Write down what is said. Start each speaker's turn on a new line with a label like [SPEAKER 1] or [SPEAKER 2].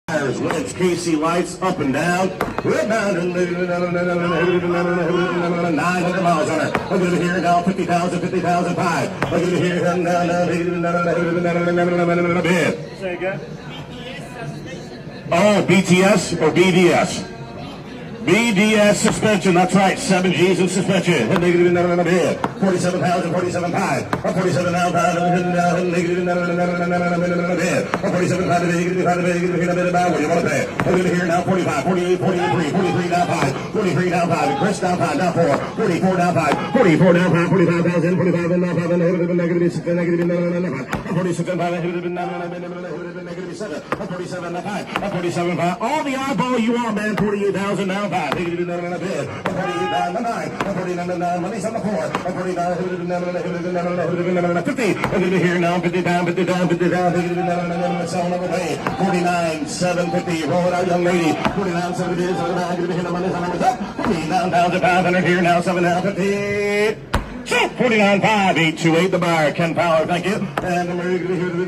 [SPEAKER 1] Lights, KC lights, up and down. We're down to 900 miles on it. Look at it here now, 50,000, 50,005. Look at it here down, bid.
[SPEAKER 2] Say again.
[SPEAKER 1] Oh, BTS or BDS? BDS suspension, that's right, 7 G's in suspension. Negative bid. 47,000, 47,500. 47 now, negative bid. 47,500, negative bid. What do you want to pay? Look at here now, 45, 48, 43, 43 down 5, 43 down 5, Chris down 5, down 4, 44 down 5, 44 down 5, 45,000, 45 down 5, negative 6, negative 46 down 5, negative 7, 47 down 5, 47 5. All the eyeball you want, man, 48,000 down 5. Negative bid, 48 down 9, 49 down, money's on the 4, 49 50, negative here now, 50 down, 50 down, 50 down, negative selling on the way, 49 750, roll it out, young lady, 49 70 is, 49 here, the money's on the up, 49,500 here now, 750. 49 5 828 the buyer, Ken Power, thank you. And we're going to hear the